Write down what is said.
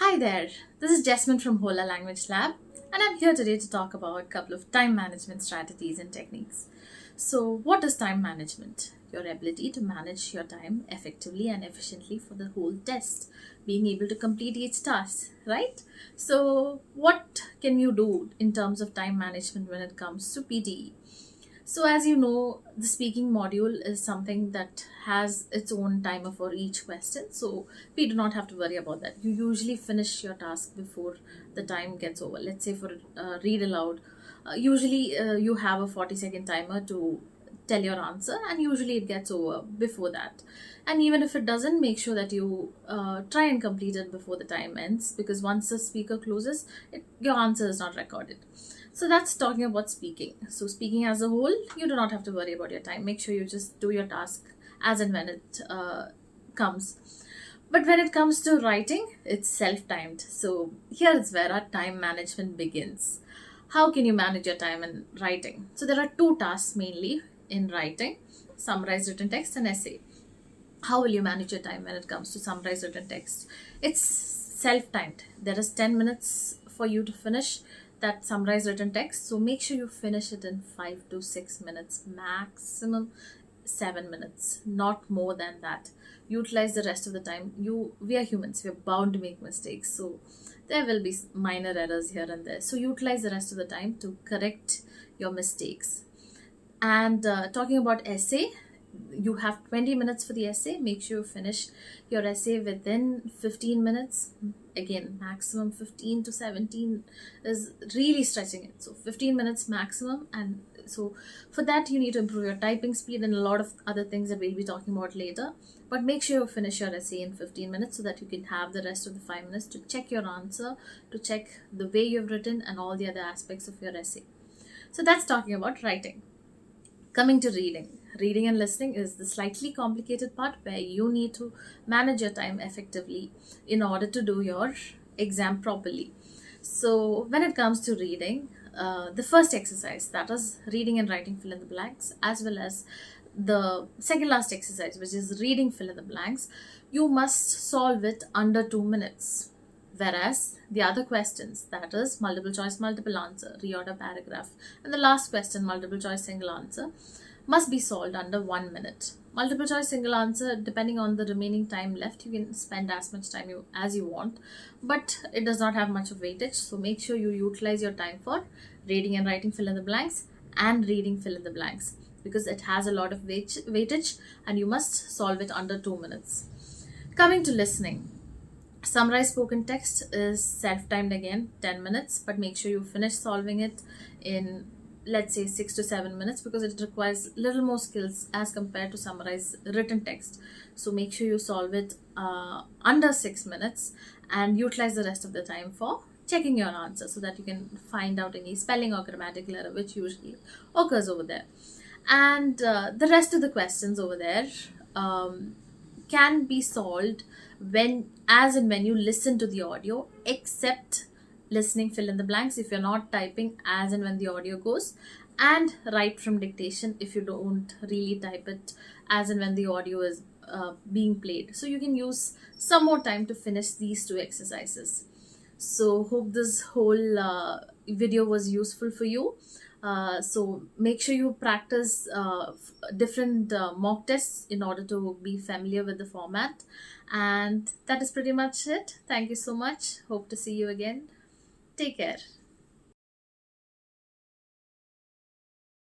Hi there, this is Jasmine from Hola Language Lab, and I'm here today to talk about a couple of time management strategies and techniques. So, what is time management? Your ability to manage your time effectively and efficiently for the whole test, being able to complete each task, right? So, what can you do in terms of time management when it comes to PTE? So, as you know, the speaking module is something that has its own timer for each question. So, we do not have to worry about that. You usually finish your task before the time gets over. Let's say for read aloud, usually you have a 40-second timer to tell your answer, and usually it gets over before that. And even if it doesn't, make sure that you try and complete it before the time ends, because once the speaker closes, your answer is not recorded. So that's talking about speaking. So speaking as a whole, you do not have to worry about your time. Make sure you just do your task as and when it comes. But when it comes to writing, it's self-timed. So here is where our time management begins. How can you manage your time in writing? So there are two tasks mainly in writing: summarize written text and essay. How will you manage your time when it comes to summarize written text? It's self-timed. There is 10 minutes for you to finish that summarize written text. So make sure you finish it in 5 to 6 minutes, maximum 7 minutes, not more than that. Utilize the rest of the time. We are humans, we're bound to make mistakes. So there will be minor errors here and there. So utilize the rest of the time to correct your mistakes. And talking about essay, you have 20 minutes for the essay. Make sure you finish your essay within 15 minutes. Again, maximum 15 to 17 is really stretching it. So 15 minutes maximum. And so for that, you need to improve your typing speed and a lot of other things that we'll be talking about later. But make sure you finish your essay in 15 minutes so that you can have the rest of the 5 minutes to check your answer, to check the way you've written and all the other aspects of your essay. So that's talking about writing. Coming to reading. Reading and listening is the slightly complicated part where you need to manage your time effectively in order to do your exam properly. So when it comes to reading, the first exercise, that is reading and writing fill in the blanks, as well as the second last exercise, which is reading fill in the blanks, you must solve it under 2 minutes. Whereas the other questions, that is multiple choice, multiple answer, reorder paragraph, and the last question, multiple choice, single answer, must be solved under 1 minute. Multiple choice, single answer, depending on the remaining time left, you can spend as much time as you want, but it does not have much of weightage. So make sure you utilize your time for reading and writing fill in the blanks and reading fill in the blanks, because it has a lot of weightage and you must solve it under 2 minutes. Coming to listening. Summarize spoken text is self-timed again, 10 minutes, but make sure you finish solving it in, let's say, 6 to 7 minutes, because it requires little more skills as compared to summarize written text. So make sure you solve it under 6 minutes and utilize the rest of the time for checking your answer so that you can find out any spelling or grammatical error which usually occurs over there. And the rest of the questions over there can be solved as and when you listen to the audio, except listening fill in the blanks if you're not typing as and when the audio goes, and write from dictation if you don't really type it as and when the audio is being played. So you can use some more time to finish these two exercises. So hope this whole video was useful for you. So make sure you practice different mock tests in order to be familiar with the format. And that is pretty much it. Thank you so much. Hope to see you again. Take care.